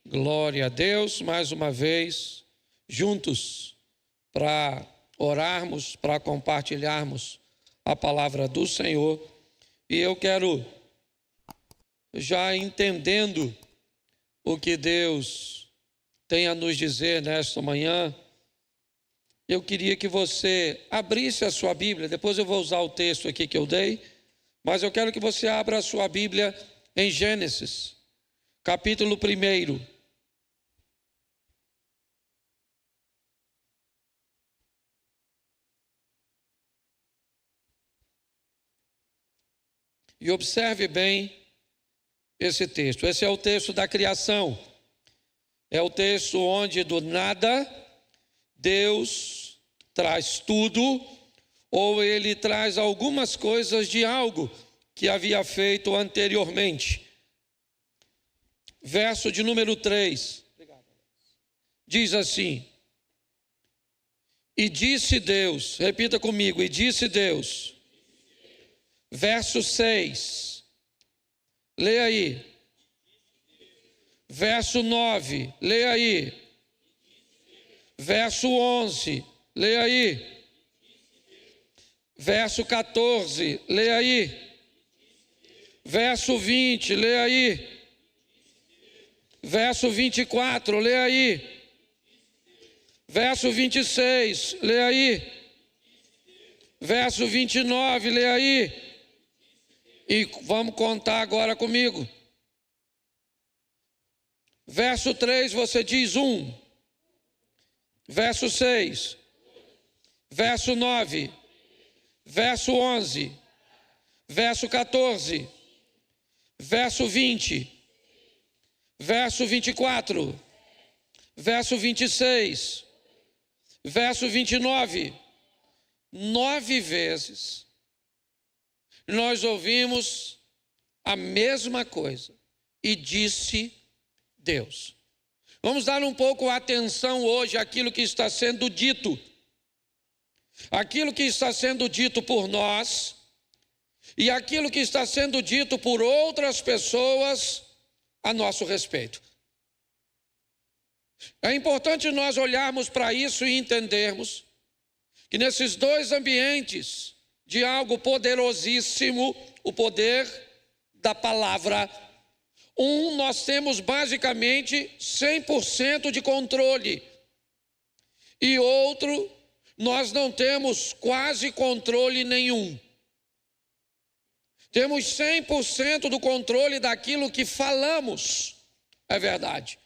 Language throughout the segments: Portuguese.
Glória a Deus, mais uma vez, juntos, para orarmos, para compartilharmos a palavra do Senhor. E eu quero, já entendendo o que Deus tem a nos dizer nesta manhã, eu queria que você abrisse a sua Bíblia. Depois eu vou usar o texto aqui que eu dei, mas eu quero que você abra a sua Bíblia em Gênesis, capítulo 1. E observe bem esse texto. Esse é o texto da criação. É o texto onde do nada Deus traz tudo, ou ele traz algumas coisas de algo que havia feito anteriormente. Verso de número 3. Diz assim: e disse Deus, repita comigo, e disse Deus. Verso 6, leia aí. Verso 9, leia aí. Verso 11, leia aí. Verso 14, leia aí. Verso 20, leia aí. Verso 24, leia aí. Verso 26, leia aí. Verso 29, leia aí. E vamos contar agora comigo. Verso 3, você diz 1. Verso 6. Verso 9. Verso 11. Verso 14. Verso 20. Verso 24. Verso 26. Verso 29. 9 vezes nós ouvimos a mesma coisa. E disse Deus. Vamos dar um pouco de atenção hoje àquilo que está sendo dito. Aquilo que está sendo dito por nós e aquilo que está sendo dito por outras pessoas a nosso respeito. É importante nós olharmos para isso e entendermos que nesses dois ambientes de algo poderosíssimo, o poder da palavra, nós temos basicamente 100% de controle, e outro, nós não temos quase controle nenhum. Temos 100% do controle daquilo que falamos, é verdade.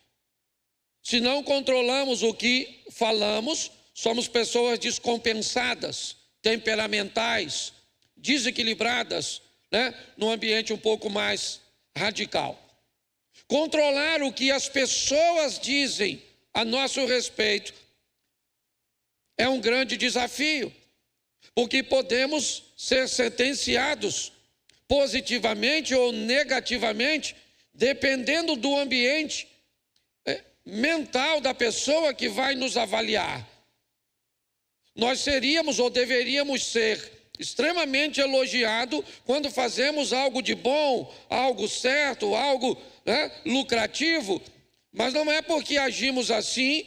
Se não controlamos o que falamos, somos pessoas descompensadas, temperamentais, desequilibradas, num ambiente um pouco mais radical. Controlar o que as pessoas dizem a nosso respeito é um grande desafio, porque podemos ser sentenciados positivamente ou negativamente, dependendo do ambiente mental da pessoa que vai nos avaliar. Nós seríamos ou deveríamos ser extremamente elogiados quando fazemos algo de bom, algo certo, algo lucrativo, mas não é porque agimos assim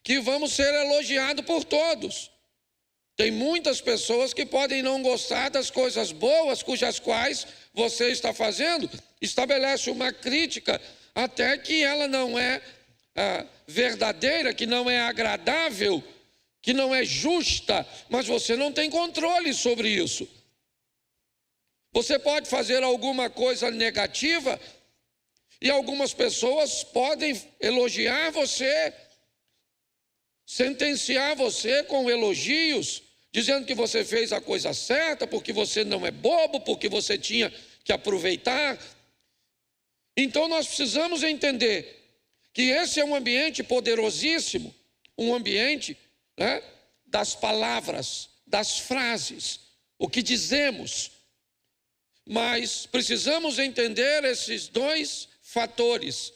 que vamos ser elogiados por todos. Tem muitas pessoas que podem não gostar das coisas boas cujas quais você está fazendo, estabelece uma crítica até que ela não é verdadeira, que não é agradável, que não é justa, mas você não tem controle sobre isso. Você pode fazer alguma coisa negativa e algumas pessoas podem elogiar você, sentenciar você com elogios, dizendo que você fez a coisa certa, porque você não é bobo, porque você tinha que aproveitar. Então nós precisamos entender que esse é um ambiente poderosíssimo, um ambiente das palavras, das frases, o que dizemos. Mas precisamos entender esses dois fatores.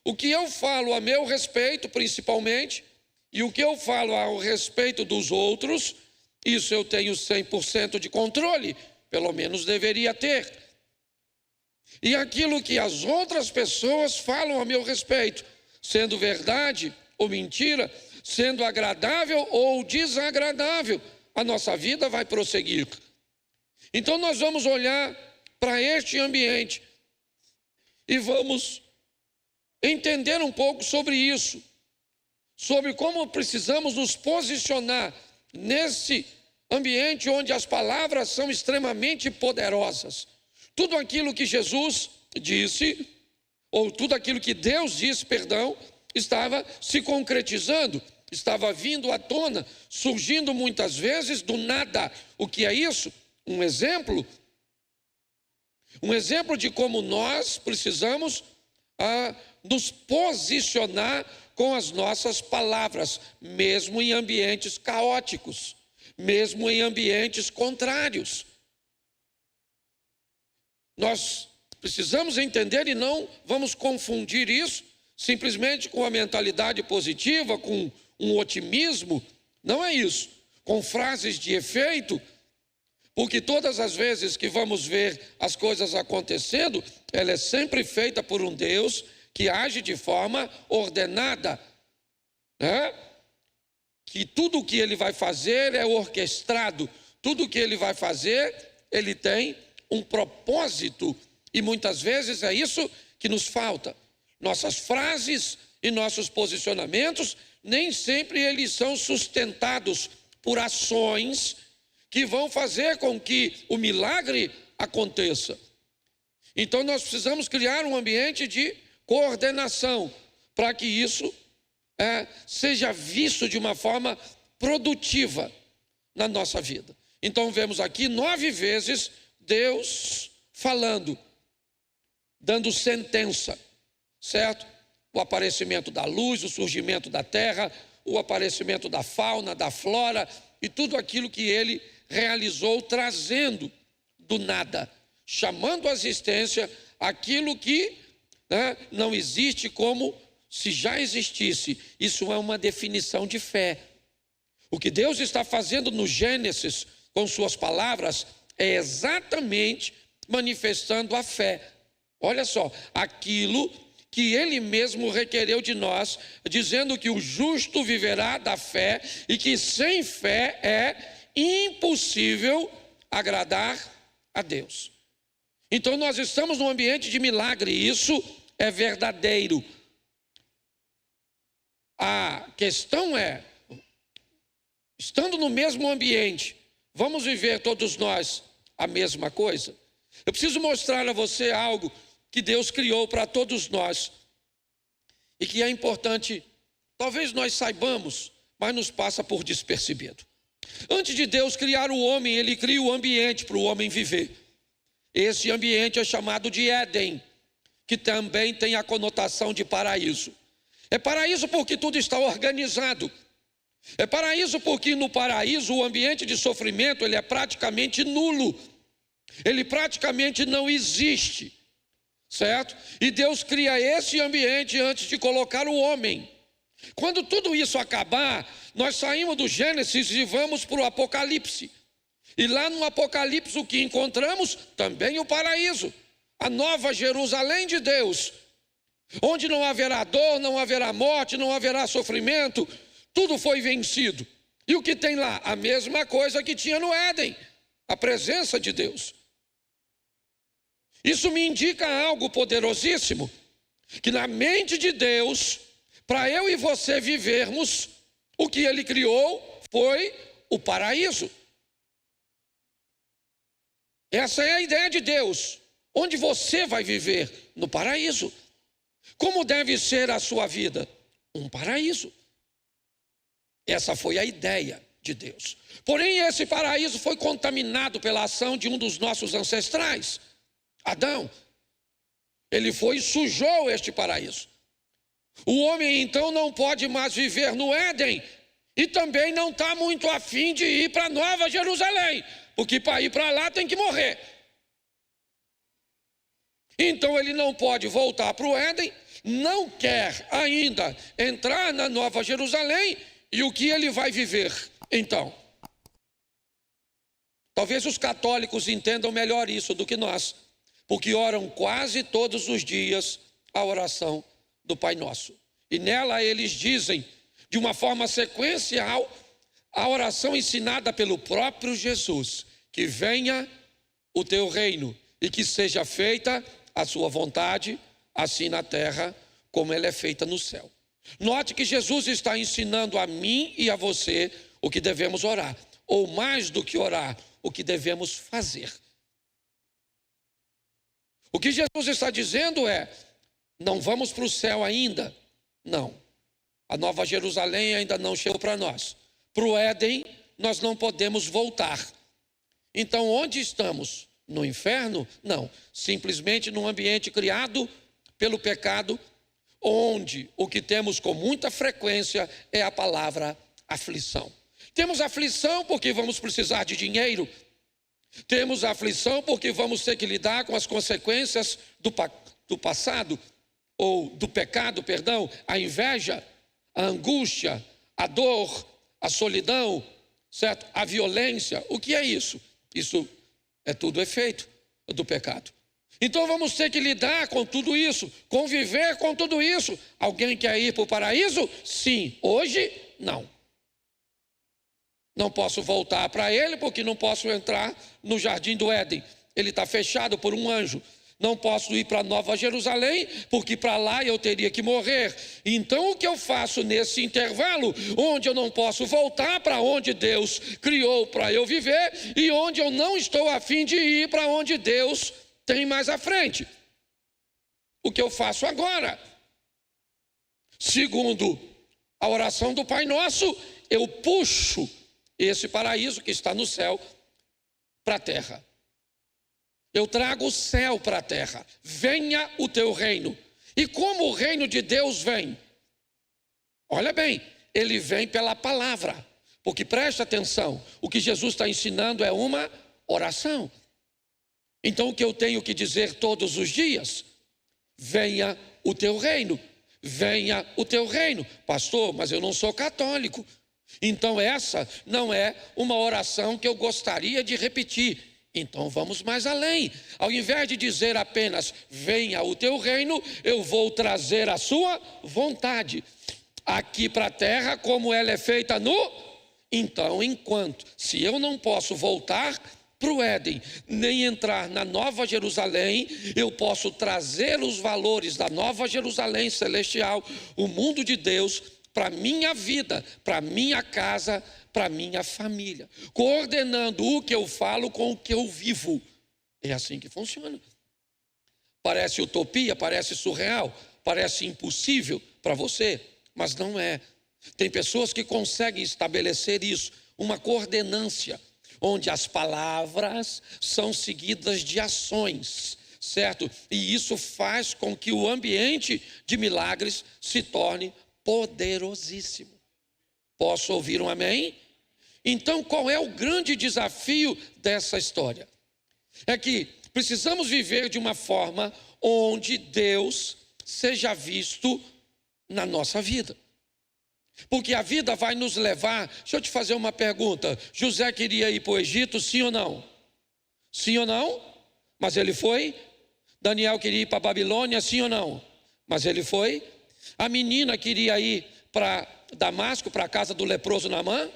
O que eu falo a meu respeito, principalmente, e o que eu falo ao respeito dos outros, isso eu tenho 100% de controle, pelo menos deveria ter. E aquilo que as outras pessoas falam a meu respeito, sendo verdade ou mentira, sendo agradável ou desagradável, a nossa vida vai prosseguir. Então nós vamos olhar para este ambiente e vamos entender um pouco sobre isso, sobre como precisamos nos posicionar nesse ambiente onde as palavras são extremamente poderosas. Tudo aquilo que Jesus disse, ou tudo aquilo que Deus disse, perdão, estava se concretizando, estava vindo à tona, surgindo muitas vezes do nada. O que é isso? Um exemplo de como nós precisamos nos posicionar com as nossas palavras, mesmo em ambientes caóticos, mesmo em ambientes contrários. Nós precisamos entender e não vamos confundir isso simplesmente com a mentalidade positiva, com um otimismo. Não é isso, com frases de efeito, porque todas as vezes que vamos ver as coisas acontecendo, ela é sempre feita por um Deus que age de forma ordenada, né? Que tudo o que ele vai fazer é orquestrado, tudo o que ele vai fazer, ele tem um propósito, e muitas vezes é isso que nos falta. Nossas frases e nossos posicionamentos, nem sempre eles são sustentados por ações que vão fazer com que o milagre aconteça. Então nós precisamos criar um ambiente de coordenação para que isso seja visto de uma forma produtiva na nossa vida. Então vemos aqui 9 vezes Deus falando, dando sentença, certo? O aparecimento da luz, o surgimento da terra, o aparecimento da fauna, da flora e tudo aquilo que ele realizou, trazendo do nada, chamando à existência aquilo que não existe como se já existisse. Isso é uma definição de fé. O que Deus está fazendo no Gênesis com suas palavras é exatamente manifestando a fé. Olha só, aquilo que ele mesmo requereu de nós, dizendo que o justo viverá da fé e que sem fé é impossível agradar a Deus. Então nós estamos num ambiente de milagre, isso é verdadeiro. A questão é, estando no mesmo ambiente, vamos viver todos nós a mesma coisa? Eu preciso mostrar a você algo que Deus criou para todos nós e que é importante, talvez nós saibamos, mas nos passa por despercebido. Antes de Deus criar o homem, ele cria o ambiente para o homem viver. Esse ambiente é chamado de Éden, que também tem a conotação de paraíso. É paraíso porque tudo está organizado. É paraíso porque no paraíso o ambiente de sofrimento ele é praticamente nulo. Ele praticamente não existe, certo? E Deus cria esse ambiente antes de colocar o homem. Quando tudo isso acabar, nós saímos do Gênesis e vamos para o Apocalipse. E lá no Apocalipse o que encontramos? Também o paraíso, a nova Jerusalém de Deus, onde não haverá dor, não haverá morte, não haverá sofrimento, tudo foi vencido. E o que tem lá? A mesma coisa que tinha no Éden, a presença de Deus. Isso me indica algo poderosíssimo, que na mente de Deus, para eu e você vivermos, o que ele criou foi o paraíso. Essa é a ideia de Deus, onde você vai viver no paraíso. Como deve ser a sua vida? Um paraíso. Essa foi a ideia de Deus. Porém, esse paraíso foi contaminado pela ação de um dos nossos ancestrais, Adão. Ele foi e sujou este paraíso. O homem então não pode mais viver no Éden e também não está muito afim de ir para Nova Jerusalém, porque para ir para lá tem que morrer. Então ele não pode voltar para o Éden, não quer ainda entrar na Nova Jerusalém. E o que ele vai viver então? Talvez os católicos entendam melhor isso do que nós, porque oram quase todos os dias a oração do Pai Nosso. E nela eles dizem, de uma forma sequencial, a oração ensinada pelo próprio Jesus: que venha o teu reino e que seja feita a sua vontade, assim na terra como ela é feita no céu. Note que Jesus está ensinando a mim e a você o que devemos orar, ou mais do que orar, o que devemos fazer. O que Jesus está dizendo é: não vamos para o céu ainda. Não, a Nova Jerusalém ainda não chegou para nós. Para o Éden nós não podemos voltar. Então onde estamos? No inferno? Não, simplesmente num ambiente criado pelo pecado, onde o que temos com muita frequência é a palavra aflição. Temos aflição porque vamos precisar de dinheiro. Temos aflição porque vamos ter que lidar com as consequências do passado, ou do pecado, perdão, a inveja, a angústia, a dor, a solidão, certo? A violência. O que é isso? Isso é tudo efeito do pecado. Então vamos ter que lidar com tudo isso, conviver com tudo isso. Alguém quer ir para o paraíso? Sim. Hoje, não. Não posso voltar para ele porque não posso entrar no jardim do Éden. Ele está fechado por um anjo. Não posso ir para Nova Jerusalém porque para lá eu teria que morrer. Então o que eu faço nesse intervalo, onde eu não posso voltar para onde Deus criou para eu viver e onde eu não estou a fim de ir para onde Deus tem mais à frente? O que eu faço agora? Segundo a oração do Pai Nosso, eu puxo esse paraíso que está no céu para a terra. Eu trago o céu para a terra. Venha o teu reino. E como o reino de Deus vem? Olha bem, ele vem pela palavra. Porque presta atenção, o que Jesus está ensinando é uma oração. Então o que eu tenho que dizer todos os dias? Venha o teu reino. Venha o teu reino. Pastor, mas eu não sou católico. Então essa não é uma oração que eu gostaria de repetir. Então vamos mais além. Ao invés de dizer apenas venha o teu reino, eu vou trazer a sua vontade aqui para a terra como ela é feita no... Então, se eu não posso voltar para o Éden, nem entrar na Nova Jerusalém, eu posso trazer os valores da Nova Jerusalém celestial, o mundo de Deus, para a minha vida, para a minha casa, para a minha família, coordenando o que eu falo com o que eu vivo. É assim que funciona. Parece utopia, parece surreal, parece impossível para você, mas não é. Tem pessoas que conseguem estabelecer isso, uma coordenância, onde as palavras são seguidas de ações, certo? E isso faz com que o ambiente de milagres se torne poderosíssimo. Posso ouvir um amém? Então, qual é o grande desafio dessa história? É que precisamos viver de uma forma onde Deus seja visto na nossa vida. Porque a vida vai nos levar... Deixa eu te fazer uma pergunta. José queria ir para o Egito, sim ou não? Sim ou não? Mas ele foi. Daniel queria ir para a Babilônia, sim ou não? Mas ele foi. A menina queria ir para Damasco, para a casa do leproso Naamã,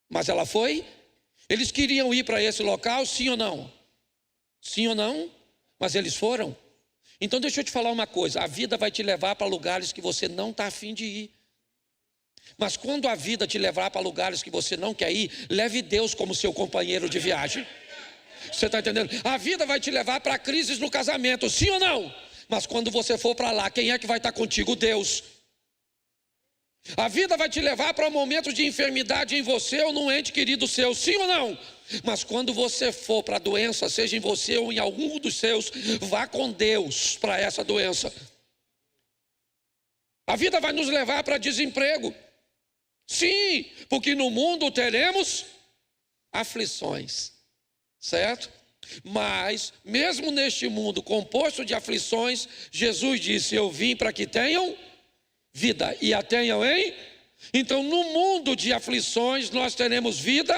mas ela foi. Eles queriam ir para esse local, sim ou não? Sim ou não? Mas eles foram. Então deixa eu te falar uma coisa, a vida vai te levar para lugares que você não está a fim de ir. Mas quando a vida te levar para lugares que você não quer ir, leve Deus como seu companheiro de viagem. Você está entendendo? A vida vai te levar para crises no casamento, sim ou não? Mas quando você for para lá, quem é que vai estar contigo? Deus. A vida vai te levar para momentos de enfermidade em você ou num ente querido seu, sim ou não? Mas quando você for para a doença, seja em você ou em algum dos seus, vá com Deus para essa doença. A vida vai nos levar para desemprego. Sim, porque no mundo teremos aflições, certo? Mas, mesmo neste mundo composto de aflições, Jesus disse, eu vim para que tenham vida e a tenham em... Então, no mundo de aflições, nós teremos vida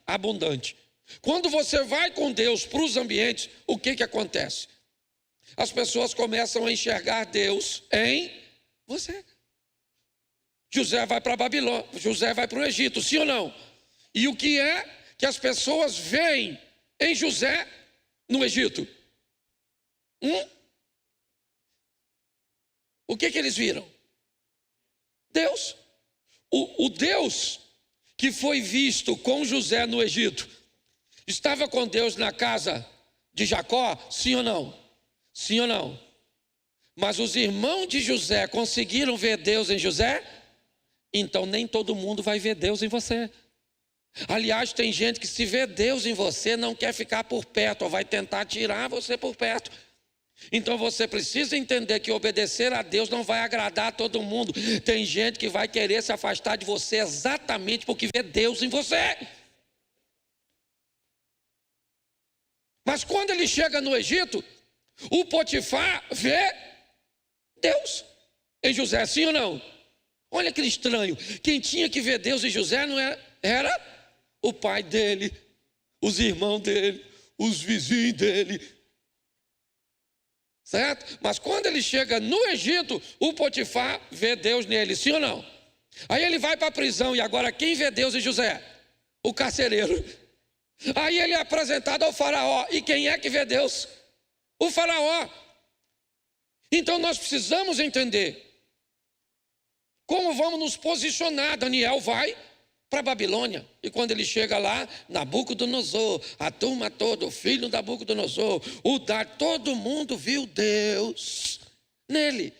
abundante. Quando você vai com Deus para os ambientes, o que acontece? As pessoas começam a enxergar Deus em você. José vai para Babilônia, José vai para o Egito, sim ou não? E o que é que as pessoas veem em José no Egito? O que eles viram? Deus. O Deus que foi visto com José no Egito, estava com Deus na casa de Jacó, sim ou não? Sim ou não? Mas os irmãos de José conseguiram ver Deus em José? Então nem todo mundo vai ver Deus em você. Aliás, tem gente que se vê Deus em você não quer ficar por perto, ou vai tentar tirar você por perto. Então você precisa entender que obedecer a Deus não vai agradar a todo mundo. Tem gente que vai querer se afastar de você exatamente porque vê Deus em você. Mas quando ele chega no Egito, o Potifar vê Deus em José, sim ou não? Olha que estranho, quem tinha que ver Deus em José não era o pai dele, os irmãos dele, os vizinhos dele, certo? Mas quando ele chega no Egito, o Potifar vê Deus nele, sim ou não? Aí ele vai para a prisão, e agora quem vê Deus em José? O carcereiro. Aí ele é apresentado ao faraó, e quem é que vê Deus? O faraó. Então nós precisamos entender como vamos nos posicionar. Daniel vai para a Babilônia, e quando ele chega lá, Nabucodonosor, a turma toda, o filho de Nabucodonosor, todo mundo viu Deus nele.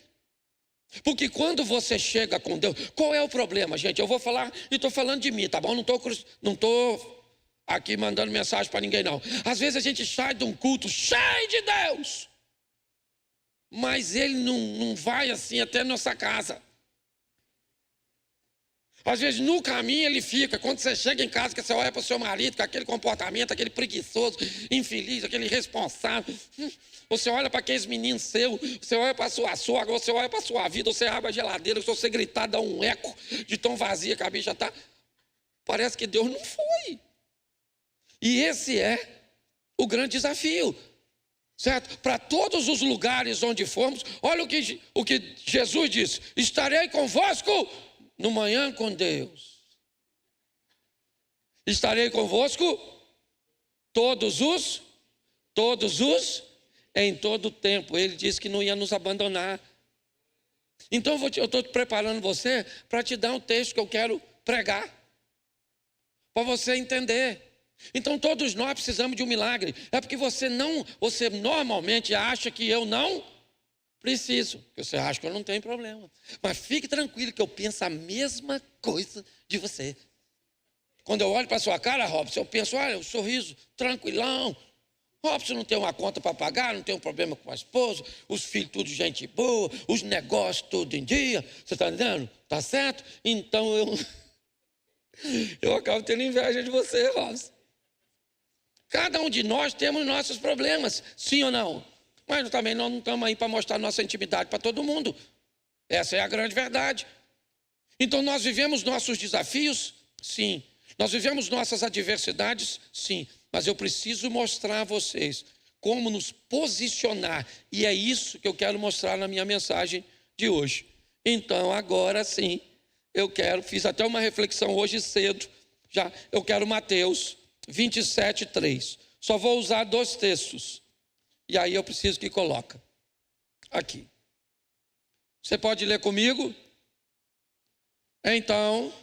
Porque quando você chega com Deus, qual é o problema, gente? Eu vou falar, e estou falando de mim, tá bom? Não estou aqui mandando mensagem para ninguém, não. Às vezes a gente sai de um culto cheio de Deus, mas ele não vai assim até nossa casa. Às vezes no caminho ele fica. Quando você chega em casa, que você olha para o seu marido com aquele comportamento, aquele preguiçoso, infeliz, aquele irresponsável, você olha para aqueles meninos seus, você olha para a sua sogra, você olha para a sua vida, você abre a geladeira, se você gritar, dá um eco de tão vazia que a bicha está. Parece que Deus não foi. E esse é o grande desafio, certo? Para todos os lugares onde formos, olha o que Jesus disse: estarei convosco no manhã com Deus. Estarei convosco em todo o tempo. Ele disse que não ia nos abandonar. Então eu estou preparando você para te dar um texto que eu quero pregar, para você entender. Então todos nós precisamos de um milagre. É porque você normalmente acha que eu não preciso, porque você acha que eu não tenho problema. Mas fique tranquilo que eu penso a mesma coisa de você. Quando eu olho para a sua cara, Robson, eu penso, olha, o sorriso tranquilão. Robson não tem uma conta para pagar, não tem um problema com a esposa, os filhos tudo gente boa, os negócios tudo em dia. Você está entendendo? Tá certo? Então eu acabo tendo inveja de você, Robson. Cada um de nós temos nossos problemas, sim ou não? Mas também nós não estamos aí para mostrar nossa intimidade para todo mundo. Essa é a grande verdade. Então nós vivemos nossos desafios? Sim. Nós vivemos nossas adversidades? Sim. Mas eu preciso mostrar a vocês como nos posicionar. E é isso que eu quero mostrar na minha mensagem de hoje. Então agora sim, fiz até uma reflexão hoje cedo. Eu quero Mateus 27:3. Só vou usar 2 textos. E aí eu preciso que coloca aqui. Você pode ler comigo? Então,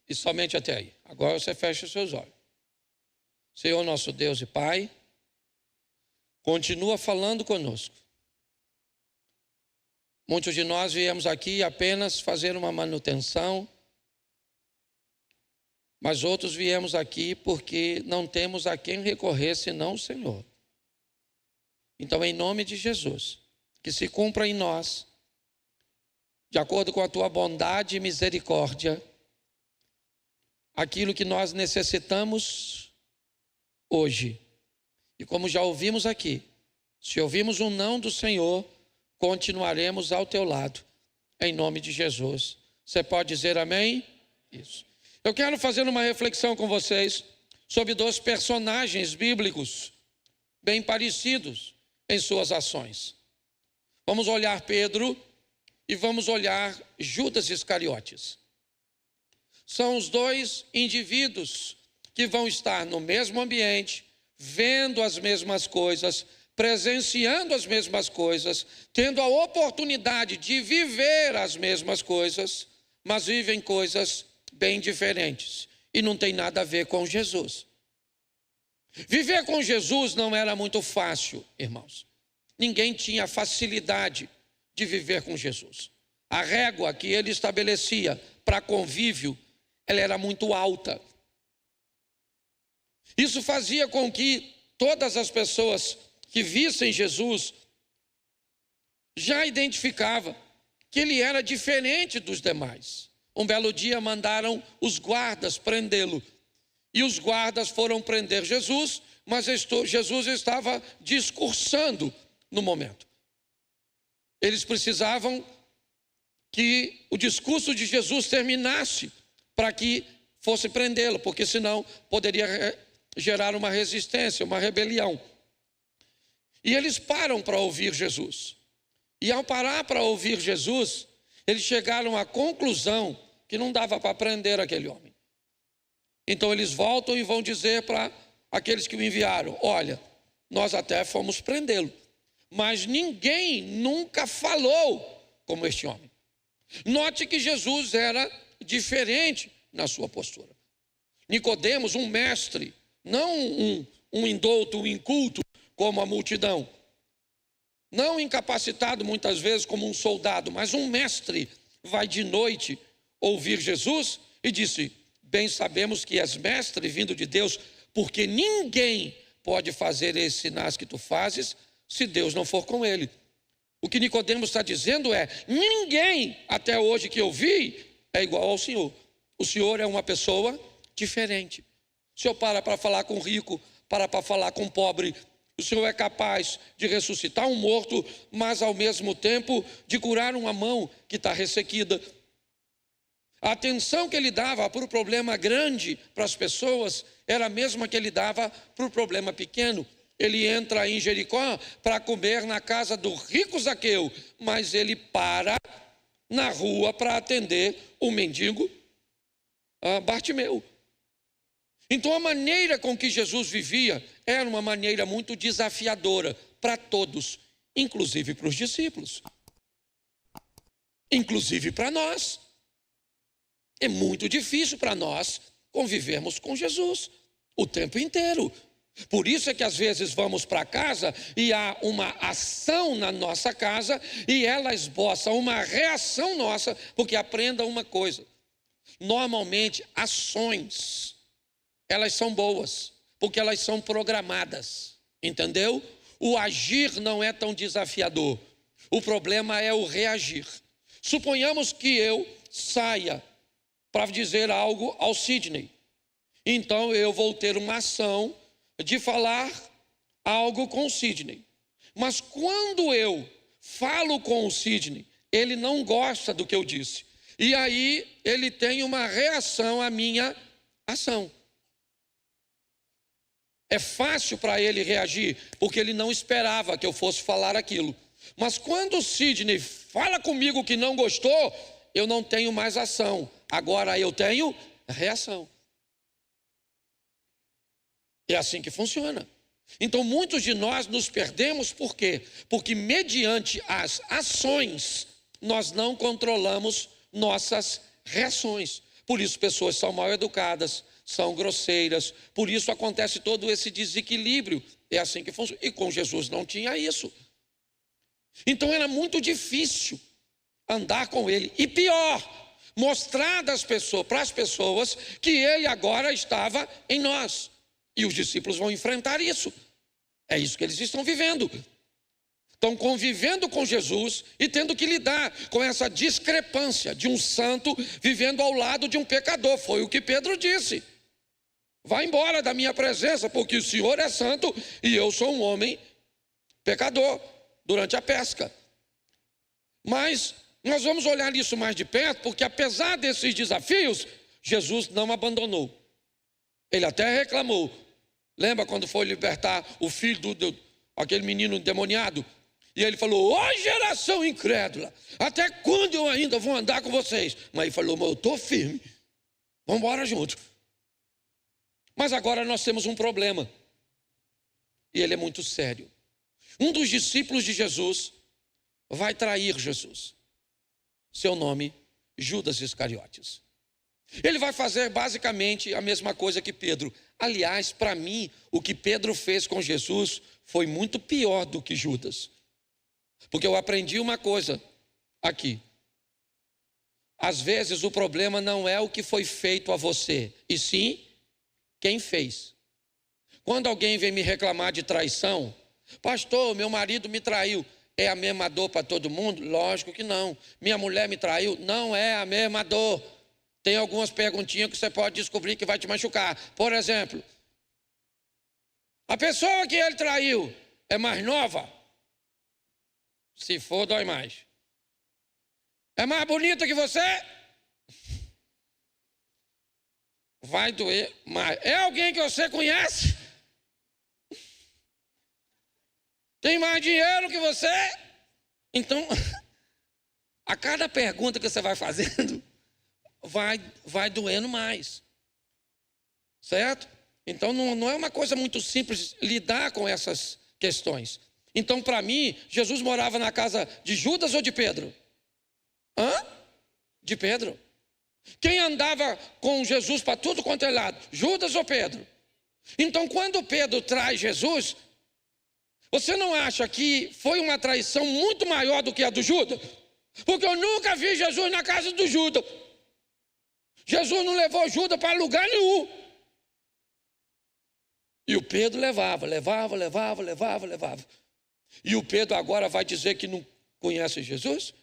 e somente até aí. Agora você fecha os seus olhos. Senhor nosso Deus e Pai, continua falando conosco. Muitos de nós viemos aqui apenas fazer uma manutenção, mas outros viemos aqui porque não temos a quem recorrer senão o Senhor. Então, em nome de Jesus, que se cumpra em nós, de acordo com a tua bondade e misericórdia, aquilo que nós necessitamos hoje. E como já ouvimos aqui, se ouvimos um não do Senhor, continuaremos ao teu lado, em nome de Jesus. Você pode dizer amém? Isso. Eu quero fazer uma reflexão com vocês sobre dois personagens bíblicos bem parecidos em suas ações. Vamos olhar Pedro e vamos olhar Judas Iscariotes. São os dois indivíduos que vão estar no mesmo ambiente, vendo as mesmas coisas, presenciando as mesmas coisas, tendo a oportunidade de viver as mesmas coisas, mas vivem coisas bem diferentes e não tem nada a ver com Jesus. Viver com Jesus não era muito fácil, irmãos. Ninguém tinha facilidade de viver com Jesus. A régua que ele estabelecia para convívio, ela era muito alta. Isso fazia com que todas as pessoas que vissem Jesus já identificavam que ele era diferente dos demais. Um belo dia mandaram os guardas prendê-lo. E os guardas foram prender Jesus, mas Jesus estava discursando no momento. Eles precisavam que o discurso de Jesus terminasse para que fosse prendê-lo, porque senão poderia gerar uma resistência, uma rebelião. E eles param para ouvir Jesus. E ao parar para ouvir Jesus, eles chegaram à conclusão que não dava para prender aquele homem. Então eles voltam e vão dizer para aqueles que o enviaram: olha, nós até fomos prendê-lo, mas ninguém nunca falou como este homem. Note que Jesus era diferente na sua postura. Nicodemos, um mestre, não um indouto, um inculto como a multidão, não incapacitado muitas vezes como um soldado, mas um mestre, vai de noite ouvir Jesus e disse: bem sabemos que és mestre vindo de Deus, porque ninguém pode fazer esses sinais que tu fazes se Deus não for com ele. O que Nicodemos está dizendo é: ninguém até hoje que eu vi é igual ao Senhor. O Senhor é uma pessoa diferente. O Senhor para falar com o rico, para falar com o pobre. O Senhor é capaz de ressuscitar um morto, mas ao mesmo tempo de curar uma mão que está ressequida. A atenção que ele dava para o problema grande para as pessoas era a mesma que ele dava para o problema pequeno. Ele entra em Jericó para comer na casa do rico Zaqueu, mas ele para na rua para atender o mendigo Bartimeu. Então a maneira com que Jesus vivia era uma maneira muito desafiadora para todos, inclusive para os discípulos, inclusive para nós. É muito difícil para nós convivermos com Jesus o tempo inteiro. Por isso é que às vezes vamos para casa e há uma ação na nossa casa e ela esboça uma reação nossa, porque aprenda uma coisa: normalmente ações, elas são boas, porque elas são programadas, entendeu? O agir não é tão desafiador, o problema é o reagir. Suponhamos que eu saia para dizer algo ao Sidney, então eu vou ter uma ação de falar algo com o Sidney. Mas quando eu falo com o Sidney, ele não gosta do que eu disse. E aí ele tem uma reação à minha ação. É fácil para ele reagir, porque ele não esperava que eu fosse falar aquilo. Mas quando o Sidney fala comigo que não gostou, eu não tenho mais ação. Agora eu tenho reação. É assim que funciona. Então muitos de nós nos perdemos, por quê? Porque mediante as ações nós não controlamos nossas reações. Por isso pessoas são mal educadas, são grosseiras, por isso acontece todo esse desequilíbrio. É assim que funciona. E com Jesus não tinha isso. Então era muito difícil andar com ele. E pior, mostrar para as pessoas que ele agora estava em nós. E os discípulos vão enfrentar isso. É isso que eles estão vivendo. Estão convivendo com Jesus e tendo que lidar com essa discrepância de um santo vivendo ao lado de um pecador. Foi o que Pedro disse: vá embora da minha presença, porque o Senhor é santo e eu sou um homem pecador, durante a pesca. Mas nós vamos olhar isso mais de perto, porque apesar desses desafios, Jesus não abandonou. Ele até reclamou. Lembra quando foi libertar o filho aquele menino endemoniado? E ele falou: ó geração incrédula, até quando eu ainda vou andar com vocês? Mas ele falou: mas eu estou firme, vamos embora junto. Mas agora nós temos um problema, e ele é muito sério. Um dos discípulos de Jesus vai trair Jesus. Seu nome, Judas Iscariotes. Ele vai fazer basicamente a mesma coisa que Pedro. Aliás, para mim, o que Pedro fez com Jesus foi muito pior do que Judas. Porque eu aprendi uma coisa aqui. Às vezes o problema não é o que foi feito a você, e sim quem fez. Quando alguém vem me reclamar de traição: pastor, meu marido me traiu. É a mesma dor para todo mundo? Lógico que não. Minha mulher me traiu? Não é a mesma dor. Tem algumas perguntinhas que você pode descobrir que vai te machucar. Por exemplo, a pessoa que ele traiu é mais nova? Se for, dói mais. É mais bonita que você? Vai doer mais. É alguém que você conhece? Tem mais dinheiro que você? Então, a cada pergunta que você vai fazendo, vai doendo mais. Certo? Então, não é uma coisa muito simples lidar com essas questões. Então, para mim, Jesus morava na casa de Judas ou de Pedro? De Pedro. Quem andava com Jesus para tudo quanto é lado? Judas ou Pedro? Então, quando Pedro traz Jesus, você não acha que foi uma traição muito maior do que a do Judas? Porque eu nunca vi Jesus na casa do Judas. Jesus não levou Judas para lugar nenhum. E o Pedro levava. E o Pedro agora vai dizer que não conhece Jesus?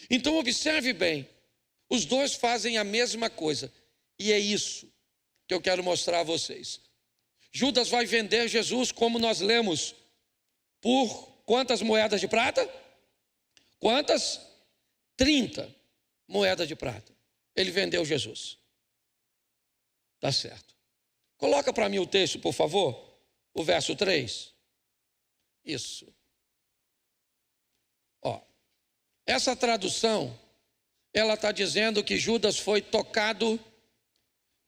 Então observe bem, os dois fazem a mesma coisa. E é isso que eu quero mostrar a vocês. Judas vai vender Jesus, como nós lemos, por quantas moedas de prata? Quantas? 30 moedas de prata. Ele vendeu Jesus. Tá certo. Coloca para mim o texto, por favor, o verso 3. Isso. Ó, essa tradução, ela está dizendo que Judas foi tocado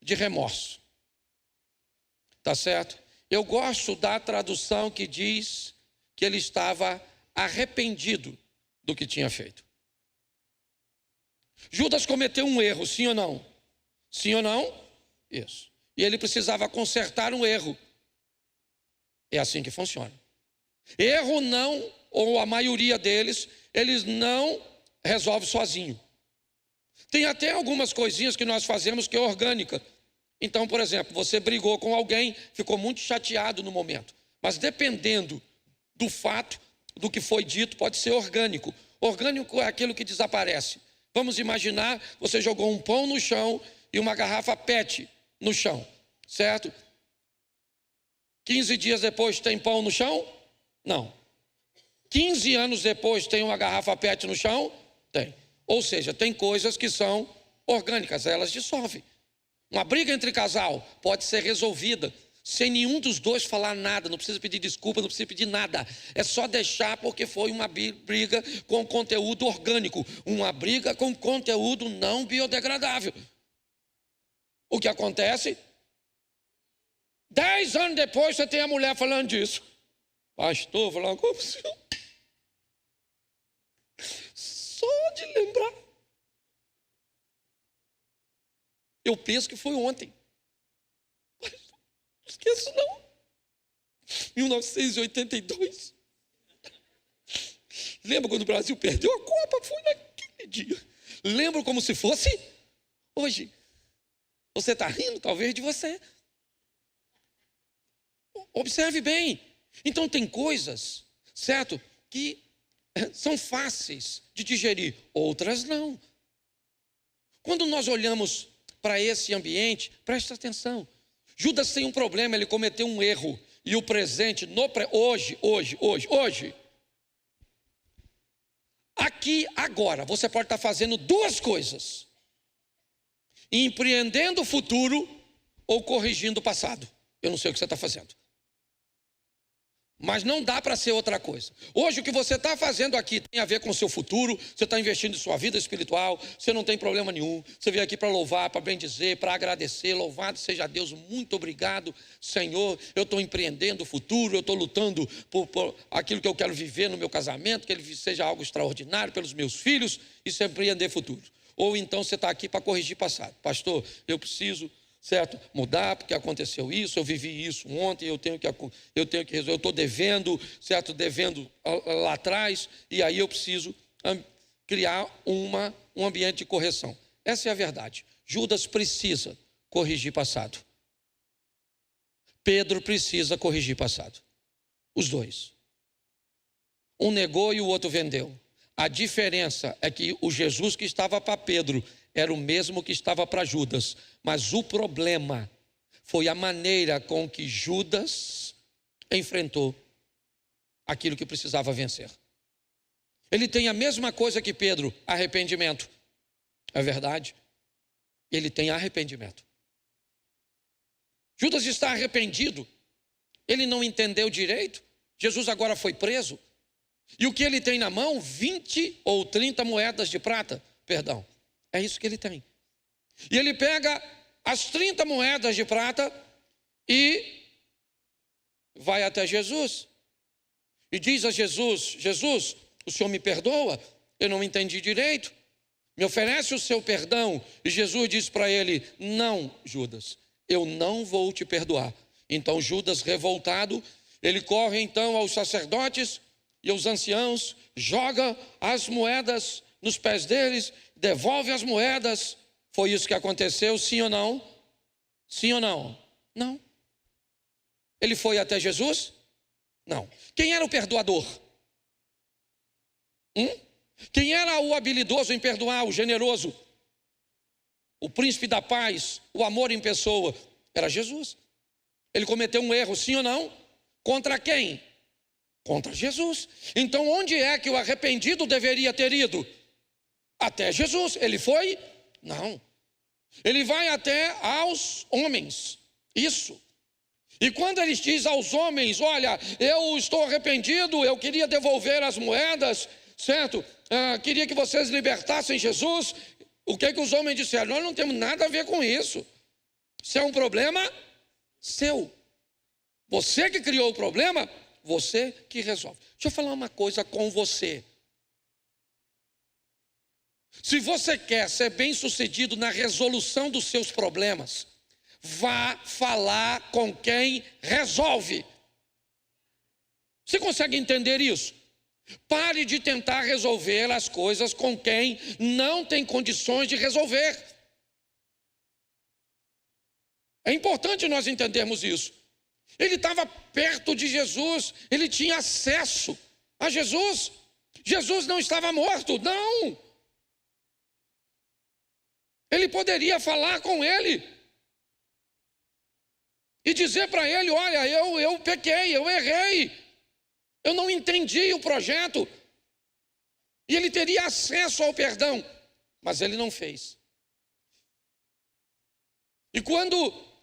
de remorso. Tá certo? Eu gosto da tradução que diz que ele estava arrependido do que tinha feito. Judas cometeu um erro, sim ou não? Sim ou não? Isso. E ele precisava consertar um erro. É assim que funciona. Erro não, ou a maioria deles, eles não resolvem sozinho. Tem até algumas coisinhas que nós fazemos que é orgânica. Então, por exemplo, você brigou com alguém, ficou muito chateado no momento. Mas dependendo do fato, do que foi dito, pode ser orgânico. Orgânico é aquilo que desaparece. Vamos imaginar, você jogou um pão no chão e uma garrafa PET no chão, certo? 15 dias depois tem pão no chão? Não. 15 anos depois tem uma garrafa PET no chão? Tem. Ou seja, tem coisas que são orgânicas, elas dissolvem. Uma briga entre casal pode ser resolvida sem nenhum dos dois falar nada, não precisa pedir desculpa, não precisa pedir nada. É só deixar, porque foi uma briga com conteúdo orgânico, uma briga com conteúdo não biodegradável. O que acontece? 10 anos depois você tem a mulher falando disso. Pastor, vou falar com o senhor. Só de lembrar. Eu penso que foi ontem. Mas não esqueço não. 1982. Lembra quando o Brasil perdeu a Copa? Foi naquele dia. Lembro como se fosse hoje. Você está rindo, talvez, de você. Observe bem. Então tem coisas, certo, que são fáceis de digerir, outras não. Quando nós olhamos para esse ambiente, preste atenção. Judas tem um problema, ele cometeu um erro. E o presente, hoje, Aqui, agora, você pode estar fazendo duas coisas: empreendendo o futuro ou corrigindo o passado. Eu não sei o que você está fazendo, mas não dá para ser outra coisa. Hoje o que você está fazendo aqui tem a ver com o seu futuro. Você está investindo em sua vida espiritual. Você não tem problema nenhum. Você veio aqui para louvar, para bendizer, para agradecer. Louvado seja Deus, muito obrigado, Senhor. Eu estou empreendendo o futuro. Eu estou lutando por aquilo que eu quero viver no meu casamento, que ele seja algo extraordinário pelos meus filhos. Isso é empreender futuro. Ou então você está aqui para corrigir passado. Pastor, eu preciso, certo, mudar, porque aconteceu isso, eu vivi isso ontem, eu tenho que resolver, eu estou devendo, certo, devendo lá atrás, e aí eu preciso criar um ambiente de correção. Essa é a verdade. Judas precisa corrigir passado. Pedro precisa corrigir passado. Os dois. Um negou e o outro vendeu. A diferença é que o Jesus que estava para Pedro era o mesmo que estava para Judas. Mas o problema foi a maneira com que Judas enfrentou aquilo que precisava vencer. Ele tem a mesma coisa que Pedro, arrependimento. É verdade? Ele tem arrependimento. Judas está arrependido. Ele não entendeu direito. Jesus agora foi preso. E o que ele tem na mão? 20 ou 30 moedas de prata. Perdão. É isso que ele tem. E ele pega as 30 moedas de prata e vai até Jesus. E diz a Jesus: Jesus, o Senhor me perdoa? Eu não entendi direito. Me oferece o seu perdão. E Jesus diz para ele: não, Judas, eu não vou te perdoar. Então Judas, revoltado, ele corre então aos sacerdotes e aos anciãos, joga as moedas nos pés deles, devolve as moedas. Foi isso que aconteceu, sim ou não? Sim ou não? Não. Ele foi até Jesus? Não. Quem era o perdoador? Quem era o habilidoso em perdoar, o generoso? O príncipe da paz, o amor em pessoa? Era Jesus. Ele cometeu um erro, sim ou não? Contra quem? Contra Jesus. Então onde é que o arrependido deveria ter ido? Até Jesus. Ele foi? Não. Ele vai até aos homens. Isso. E quando ele diz aos homens: olha, eu estou arrependido, eu queria devolver as moedas, certo? Queria que vocês libertassem Jesus. O que os homens disseram? Nós não temos nada a ver com isso. Isso é um problema seu. Você que criou o problema, você que resolve. Deixa eu falar uma coisa com você. Se você quer ser bem-sucedido na resolução dos seus problemas, vá falar com quem resolve. Você consegue entender isso? Pare de tentar resolver as coisas com quem não tem condições de resolver. É importante nós entendermos isso. Ele estava perto de Jesus, ele tinha acesso a Jesus. Jesus não estava morto, não. Ele poderia falar com ele e dizer para ele: olha, eu pequei, eu errei, eu não entendi o projeto. E ele teria acesso ao perdão, mas ele não fez. E quando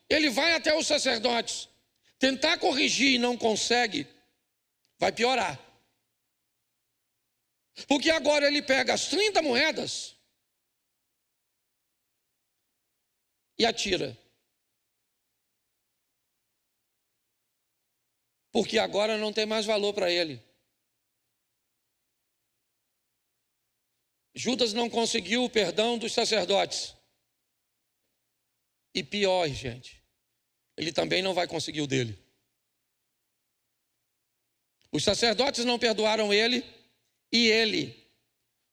ele vai até os sacerdotes tentar corrigir e não consegue, vai piorar. Porque agora ele pega as 30 moedas e atira. Porque agora não tem mais valor para ele. Judas não conseguiu o perdão dos sacerdotes. E pior, gente, ele também não vai conseguir o dele. Os sacerdotes não perdoaram ele e ele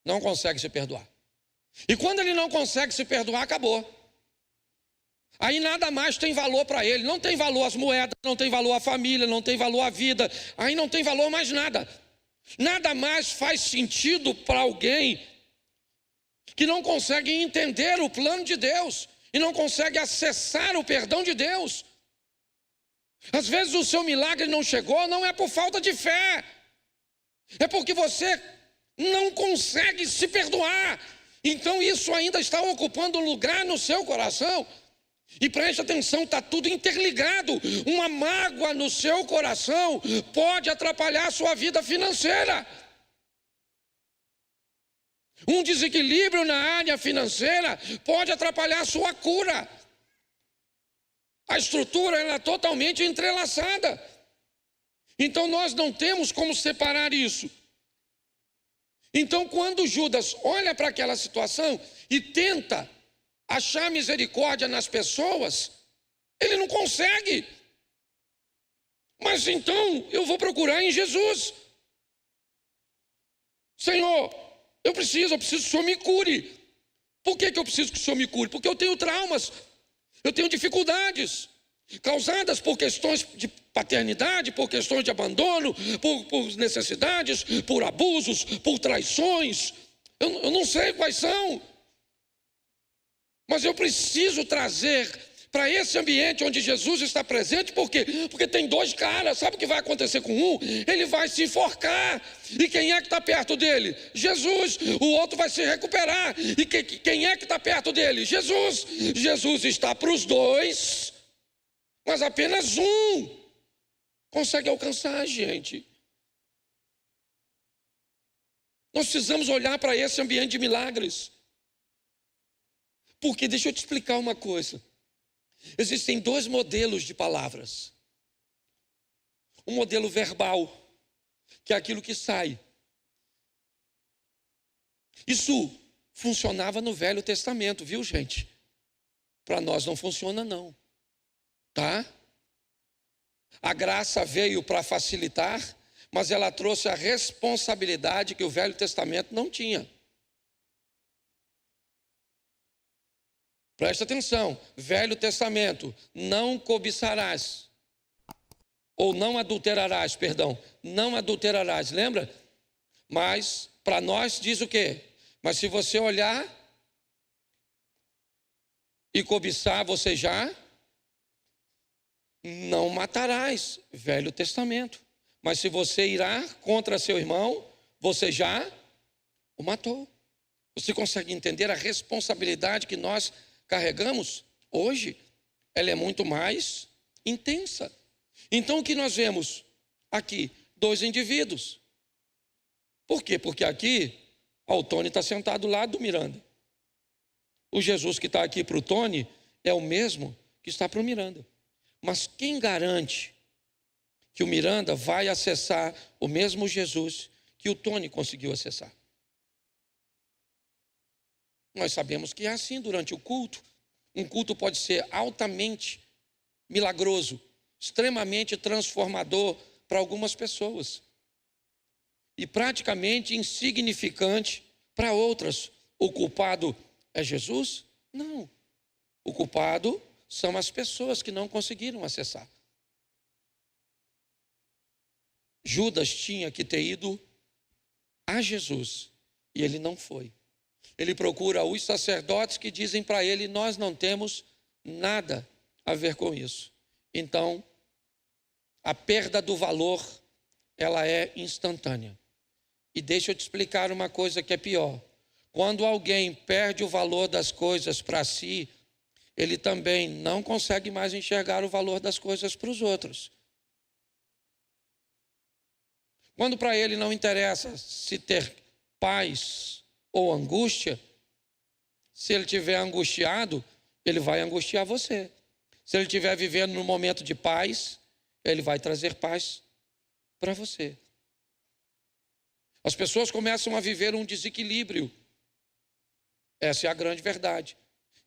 não consegue se perdoar. E quando ele não consegue se perdoar, acabou. Aí nada mais tem valor para ele. Não tem valor as moedas, não tem valor a família, não tem valor a vida. Aí não tem valor mais nada. Nada mais faz sentido para alguém que não consegue entender o plano de Deus e não consegue acessar o perdão de Deus. Às vezes o seu milagre não chegou, não é por falta de fé, é porque você não consegue se perdoar. Então isso ainda está ocupando um lugar no seu coração. E preste atenção, está tudo interligado. Uma mágoa no seu coração pode atrapalhar a sua vida financeira. Um desequilíbrio na área financeira pode atrapalhar a sua cura. A estrutura ela é totalmente entrelaçada. Então nós não temos como separar isso. Então quando Judas olha para aquela situação e tenta achar misericórdia nas pessoas, ele não consegue. Mas então eu vou procurar em Jesus. Senhor, eu preciso que o Senhor me cure. Por que eu preciso que o Senhor me cure? Porque eu tenho traumas, eu tenho dificuldades causadas por questões de paternidade, por questões de abandono, por necessidades, por abusos, por traições. Eu não sei quais são. Mas eu preciso trazer para esse ambiente onde Jesus está presente, por quê? Porque tem dois caras, sabe o que vai acontecer com um? Ele vai se enforcar, e quem é que está perto dele? Jesus. O outro vai se recuperar, e quem é que está perto dele? Jesus. Jesus está para os dois, mas apenas um consegue alcançar a gente. Nós precisamos olhar para esse ambiente de milagres. Porque deixa eu te explicar uma coisa. Existem dois modelos de palavras. Um modelo verbal, que é aquilo que sai. Isso funcionava no Velho Testamento, viu, gente? Para nós não funciona não, tá? A graça veio para facilitar, mas ela trouxe a responsabilidade que o Velho Testamento não tinha. Presta atenção, Velho Testamento, não cobiçarás, ou não adulterarás, não adulterarás, lembra? Mas para nós diz o quê? Mas se você olhar e cobiçar, você já não matarás, Velho Testamento. Mas se você irá contra seu irmão, você já o matou. Você consegue entender a responsabilidade que nós carregamos hoje? Ela é muito mais intensa. Então o que nós vemos aqui? Dois indivíduos. Por quê? Porque aqui o Tony está sentado do lado do Miranda. O Jesus que está aqui para o Tony é o mesmo que está para o Miranda. Mas quem garante que o Miranda vai acessar o mesmo Jesus que o Tony conseguiu acessar? Nós sabemos que é assim durante o culto. Um culto pode ser altamente milagroso, extremamente transformador para algumas pessoas e praticamente insignificante para outras. O culpado é Jesus? Não. O culpado são as pessoas que não conseguiram acessar. Judas tinha que ter ido a Jesus e ele não foi. Ele procura os sacerdotes que dizem para ele: nós não temos nada a ver com isso. Então, a perda do valor, ela é instantânea. E deixa eu te explicar uma coisa que é pior. Quando alguém perde o valor das coisas para si, ele também não consegue mais enxergar o valor das coisas para os outros. Quando para ele não interessa se ter paz ou angústia, se ele estiver angustiado, ele vai angustiar você. Se ele estiver vivendo num momento de paz, ele vai trazer paz para você. As pessoas começam a viver um desequilíbrio. Essa é a grande verdade.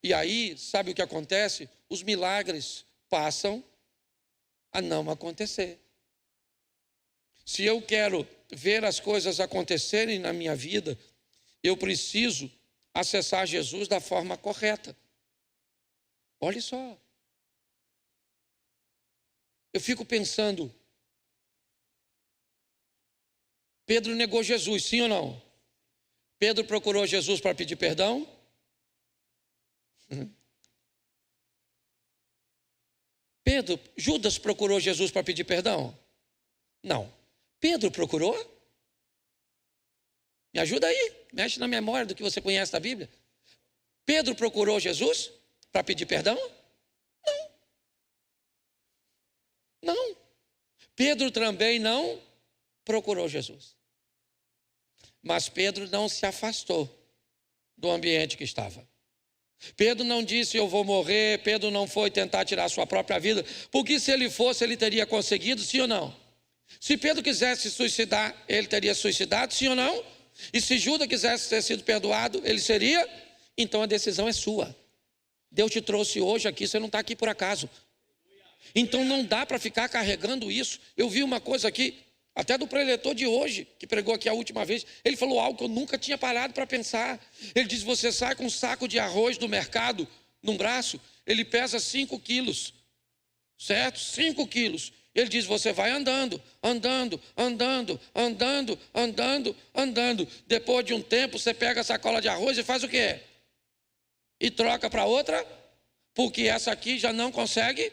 E aí, sabe o que acontece? Os milagres passam a não acontecer. Se eu quero ver as coisas acontecerem na minha vida, eu preciso acessar Jesus da forma correta. Olha só. Eu fico pensando, Pedro negou Jesus, sim ou não? Pedro procurou Jesus para pedir perdão? Judas procurou Jesus para pedir perdão? Não. Pedro procurou? Me ajuda aí, mexe na memória do que você conhece da Bíblia. Pedro procurou Jesus para pedir perdão? Não. Pedro também não procurou Jesus. Mas Pedro não se afastou do ambiente que estava. Pedro não disse, eu vou morrer. Pedro não foi tentar tirar a sua própria vida, porque se ele fosse, ele teria conseguido, sim ou não? Se Pedro quisesse se suicidar, ele teria suicidado, sim ou não? E se Judas quisesse ter sido perdoado, ele seria? Então a decisão é sua. Deus te trouxe hoje aqui, você não está aqui por acaso. Então não dá para ficar carregando isso. Eu vi uma coisa aqui, até do preletor de hoje, que pregou aqui a última vez. Ele falou algo que eu nunca tinha parado para pensar. Ele disse, você sai com um saco de arroz do mercado, num braço, ele pesa 5 quilos, certo? 5 quilos. Ele diz, você vai andando. Depois de um tempo, você pega a sacola de arroz e faz o quê? E troca para outra, porque essa aqui já não consegue.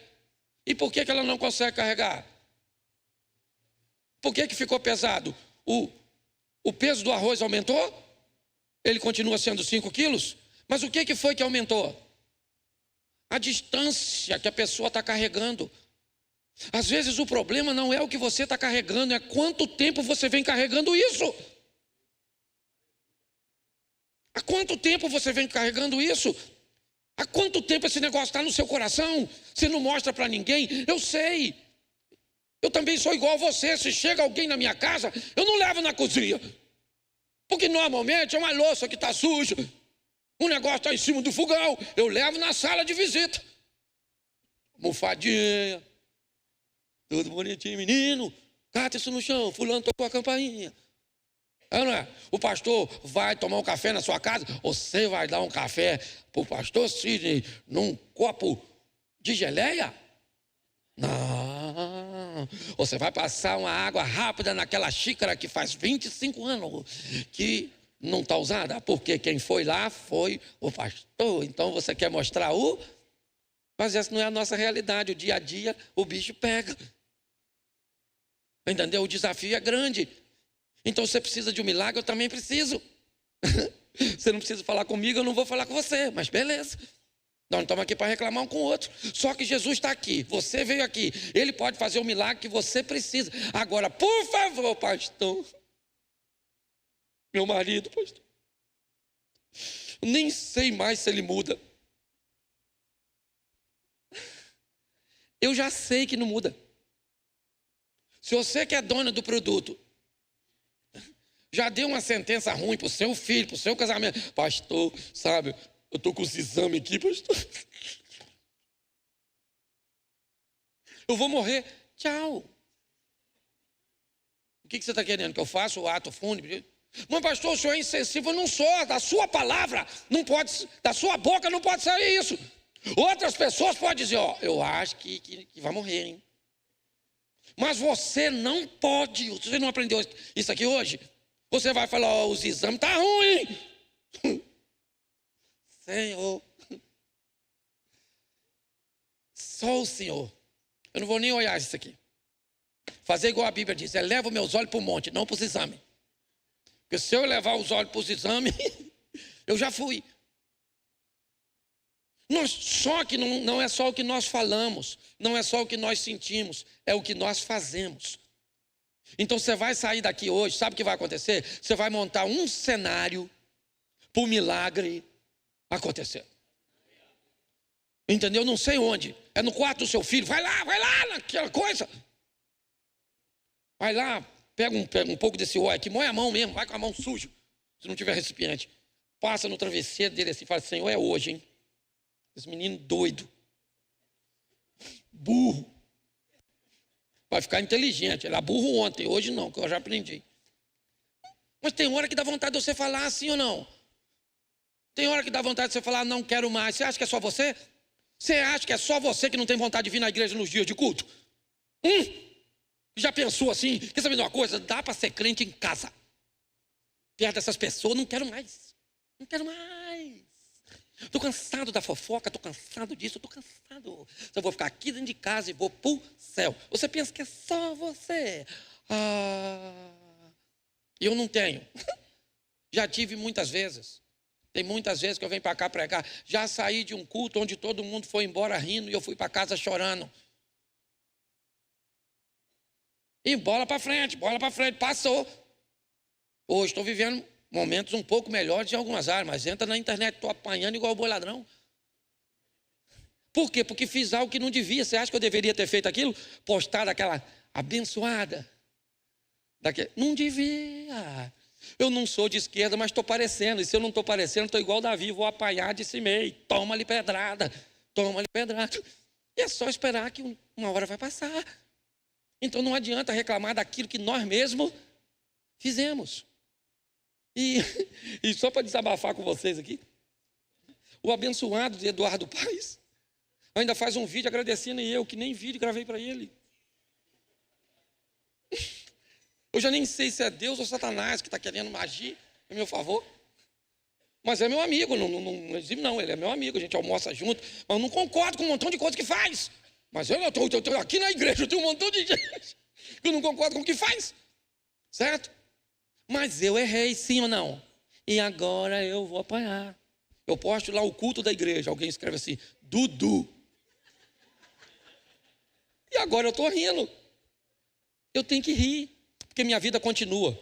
E por que ela não consegue carregar? Por que ficou pesado? O peso do arroz aumentou? Ele continua sendo 5 quilos? Mas o que foi que aumentou? A distância que a pessoa está carregando. Às vezes o problema não é o que você está carregando, é quanto tempo você vem carregando isso. Há quanto tempo você vem carregando isso? Há quanto tempo esse negócio está no seu coração? Você não mostra para ninguém? Eu sei. Eu também sou igual a você. Se chega alguém na minha casa, eu não levo na cozinha. Porque normalmente é uma louça que está suja. Um negócio está em cima do fogão. Eu levo na sala de visita. Almofadinha. Tudo bonitinho, menino. Cata isso no chão. Fulano tocou a campainha. Não é? O pastor vai tomar um café na sua casa. Você vai dar um café para o pastor Sidney num copo de geleia? Não. Você vai passar uma água rápida naquela xícara que faz 25 anos que não está usada. Porque quem foi lá foi o pastor. Então você quer mostrar o... Mas essa não é a nossa realidade. O dia a dia o bicho pega. Entendeu? O desafio é grande. Então você precisa de um milagre, eu também preciso. Você não precisa falar comigo, eu não vou falar com você. Mas beleza. Nós não estamos aqui para reclamar um com o outro. Só que Jesus está aqui, você veio aqui. Ele pode fazer o milagre que você precisa. Agora, por favor, pastor. Meu marido, pastor. Eu nem sei mais se ele muda. Eu já sei que não muda. Se você que é dona do produto já deu uma sentença ruim para o seu filho, para o seu casamento, pastor, sabe, eu estou com os exames aqui, pastor. Eu vou morrer. Tchau. O que você está querendo? Que eu faça o ato fúnebre? Mas pastor, o senhor é insensível. Eu não sou. Da sua palavra, não pode, da sua boca não pode sair isso. Outras pessoas podem dizer, ó, eu acho que vai morrer, hein? Mas você não pode. Você não aprendeu isso aqui hoje? Você vai falar, ó, os exames estão ruins. Senhor. Só o Senhor. Eu não vou nem olhar isso aqui. Fazer igual a Bíblia diz, eleva meus olhos para o monte, não para os exames. Porque se eu levar os olhos para os exames, eu já fui. Só que não é só o que nós falamos, não é só o que nós sentimos, é o que nós fazemos. Então você vai sair daqui hoje, sabe o que vai acontecer? Você vai montar um cenário para o milagre acontecer. Entendeu? Não sei onde. É no quarto do seu filho. Vai lá naquela coisa. Vai lá, pega um pouco desse óleo aqui, moe a mão mesmo, vai com a mão suja, se não tiver recipiente. Passa no travesseiro dele assim e fala, Senhor, é hoje, hein? Esse menino doido. Burro. Vai ficar inteligente. Ele era burro ontem, hoje não, que eu já aprendi. Mas tem hora que dá vontade de você falar assim ou não? Tem hora que dá vontade de você falar, não quero mais. Você acha que é só você? Você acha que é só você que não tem vontade de vir na igreja nos dias de culto? Já pensou assim? Quer saber de uma coisa? Dá para ser crente em casa. Perto dessas pessoas, não quero mais. Não quero mais. Estou cansado da fofoca, estou cansado disso, estou cansado. Eu vou ficar aqui dentro de casa e vou para o céu. Você pensa que é só você. Eu não tenho. Já tive muitas vezes. Tem muitas vezes que eu venho para cá pregar. Já saí de um culto onde todo mundo foi embora rindo e eu fui para casa chorando. E bola para frente, passou. Hoje estou vivendo momentos um pouco melhores em algumas áreas, mas entra na internet, estou apanhando igual boi ladrão. Por quê? Porque fiz algo que não devia. Você acha que eu deveria ter feito aquilo? Postado aquela abençoada. Não devia. Eu não sou de esquerda, mas estou parecendo. E se eu não estou parecendo, estou igual Davi, vou apanhar de si meio. Toma-lhe pedrada, toma-lhe pedrada. E é só esperar que uma hora vai passar. Então não adianta reclamar daquilo que nós mesmos fizemos. E só para desabafar com vocês aqui, o abençoado de Eduardo Paes ainda faz um vídeo agradecendo, e eu que nem vídeo gravei para ele. Eu já nem sei se é Deus ou Satanás que está querendo agir a meu favor. Mas é meu amigo, não, ele é meu amigo, a gente almoça junto, mas eu não concordo com um montão de coisas que faz. Mas eu estou aqui na igreja, eu tenho um montão de gente que eu não concordo com o que faz. Certo? Mas eu errei, sim ou não? E agora eu vou apanhar. Eu posto lá o culto da igreja, alguém escreve assim, Dudu. E agora eu estou rindo. Eu tenho que rir, porque minha vida continua.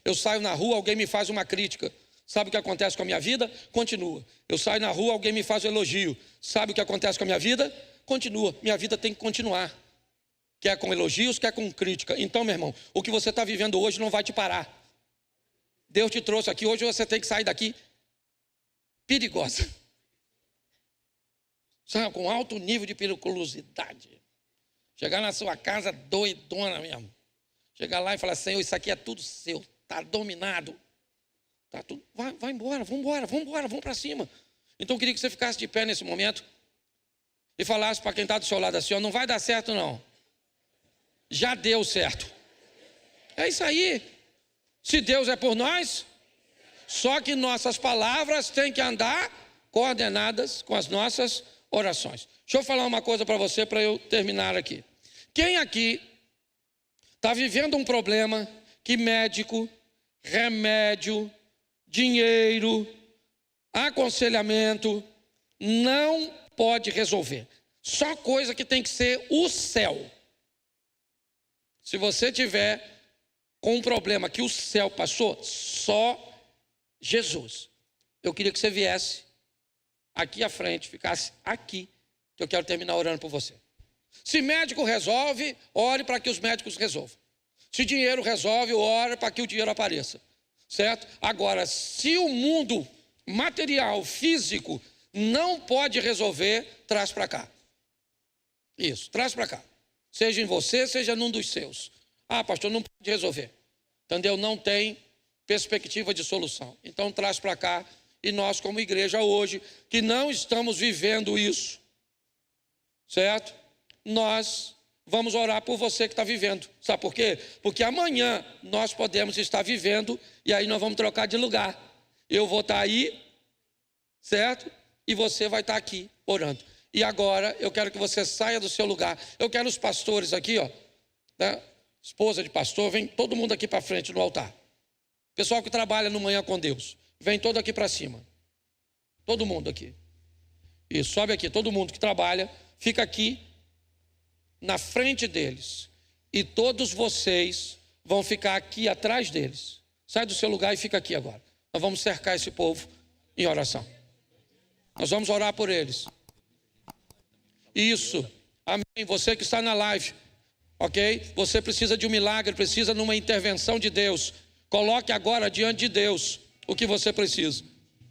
Eu saio na rua, alguém me faz uma crítica. Sabe o que acontece com a minha vida? Continua. Eu saio na rua, alguém me faz um elogio. Sabe o que acontece com a minha vida? Continua. Minha vida tem que continuar. Quer com elogios, quer com crítica. Então, meu irmão, o que você está vivendo hoje não vai te parar. Deus te trouxe aqui, hoje você tem que sair daqui perigosa. Sabe, com alto nível de periculosidade. Chegar na sua casa doidona mesmo. Chegar lá e falar, Senhor, isso aqui é tudo seu. Está dominado. Tá tudo. Vai embora, vamos para cima. Então eu queria que você ficasse de pé nesse momento e falasse para quem está do seu lado assim, ó, não vai dar certo não. Já deu certo. É isso aí. Se Deus é por nós, só que nossas palavras têm que andar coordenadas com as nossas orações. Deixa eu falar uma coisa para você para eu terminar aqui. Quem aqui está vivendo um problema que médico, remédio, dinheiro, aconselhamento não pode resolver? Só coisa que tem que ser o céu. Se você tiver com um problema que o céu passou, só Jesus. Eu queria que você viesse aqui à frente, ficasse aqui, que eu quero terminar orando por você. Se médico resolve, ore para que os médicos resolvam. Se dinheiro resolve, ore para que o dinheiro apareça. Certo? Agora, se o mundo material, físico, não pode resolver, traz para cá. Isso, traz para cá. Seja em você, seja num dos seus. Ah, pastor, não pode resolver. Entendeu? Não tem perspectiva de solução. Então traz para cá. E nós como igreja hoje, que não estamos vivendo isso, certo? Nós vamos orar por você que está vivendo. Sabe por quê? Porque amanhã nós podemos estar vivendo e aí nós vamos trocar de lugar. Eu vou estar aí, certo? E você vai estar aqui orando. E agora eu quero que você saia do seu lugar. Eu quero os pastores aqui, ó, né? Esposa de pastor, vem todo mundo aqui para frente no altar. Pessoal que trabalha no Manhã com Deus, vem todo aqui para cima. Todo mundo aqui. Isso, sobe aqui, todo mundo que trabalha, fica aqui na frente deles. E todos vocês vão ficar aqui atrás deles. Sai do seu lugar e fica aqui agora. Nós vamos cercar esse povo em oração. Nós vamos orar por eles. Isso, amém. Você que está na live, ok? Você precisa de um milagre, precisa de uma intervenção de Deus. Coloque agora diante de Deus o que você precisa.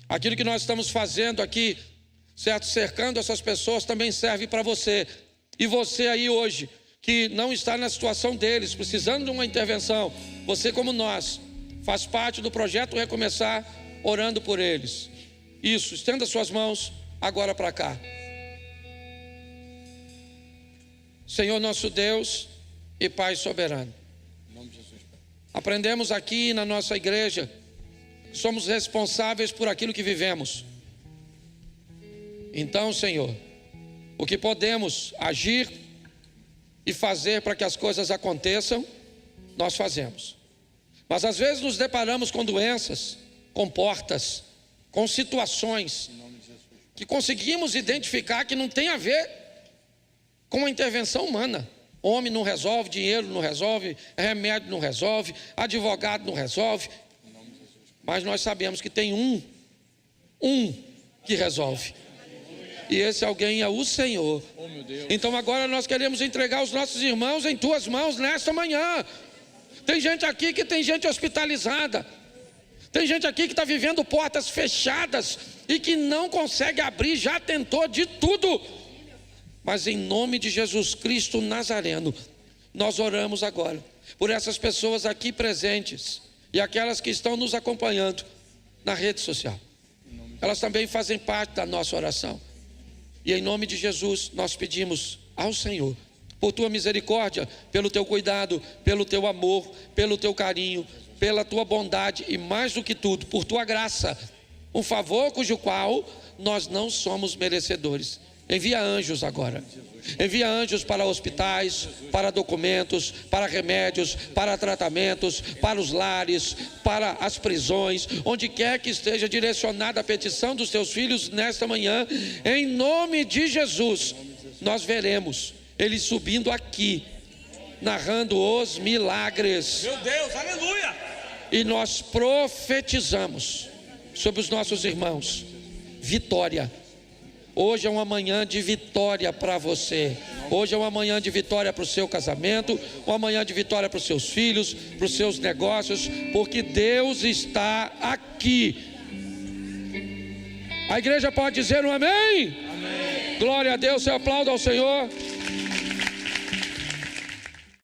Aquilo que nós estamos fazendo aqui, certo? Cercando essas pessoas também serve para você. E você aí hoje, que não está na situação deles, precisando de uma intervenção, você como nós, faz parte do projeto Recomeçar, orando por eles. Isso, estenda suas mãos agora para cá. Senhor nosso Deus e Pai soberano, aprendemos aqui na nossa igreja, somos responsáveis por aquilo que vivemos. Então, Senhor, o que podemos agir e fazer para que as coisas aconteçam, nós fazemos. Mas às vezes nos deparamos com doenças, com portas, com situações que conseguimos identificar que não tem a ver com a intervenção humana. Homem não resolve, dinheiro não resolve, remédio não resolve, advogado não resolve. Mas nós sabemos que tem um que resolve. E esse alguém é o Senhor. Então agora nós queremos entregar os nossos irmãos em tuas mãos nesta manhã. Tem gente aqui que tem gente hospitalizada. Tem gente aqui que está vivendo portas fechadas e que não consegue abrir, já tentou de tudo. Mas em nome de Jesus Cristo Nazareno, nós oramos agora por essas pessoas aqui presentes e aquelas que estão nos acompanhando na rede social. Elas também fazem parte da nossa oração. E em nome de Jesus nós pedimos ao Senhor, por tua misericórdia, pelo teu cuidado, pelo teu amor, pelo teu carinho, pela tua bondade e mais do que tudo, por tua graça, um favor cujo qual nós não somos merecedores. Envia anjos agora. Envia anjos para hospitais, para documentos, para remédios, para tratamentos, para os lares, para as prisões, onde quer que esteja direcionada a petição dos teus filhos nesta manhã, em nome de Jesus, nós veremos eles subindo aqui, narrando os milagres. Meu Deus, aleluia! E nós profetizamos sobre os nossos irmãos vitória. Hoje é uma manhã de vitória para você. Hoje é uma manhã de vitória para o seu casamento, uma manhã de vitória para os seus filhos, para os seus negócios, porque Deus está aqui. A igreja pode dizer um amém? Amém. Glória a Deus, você aplauda ao Senhor.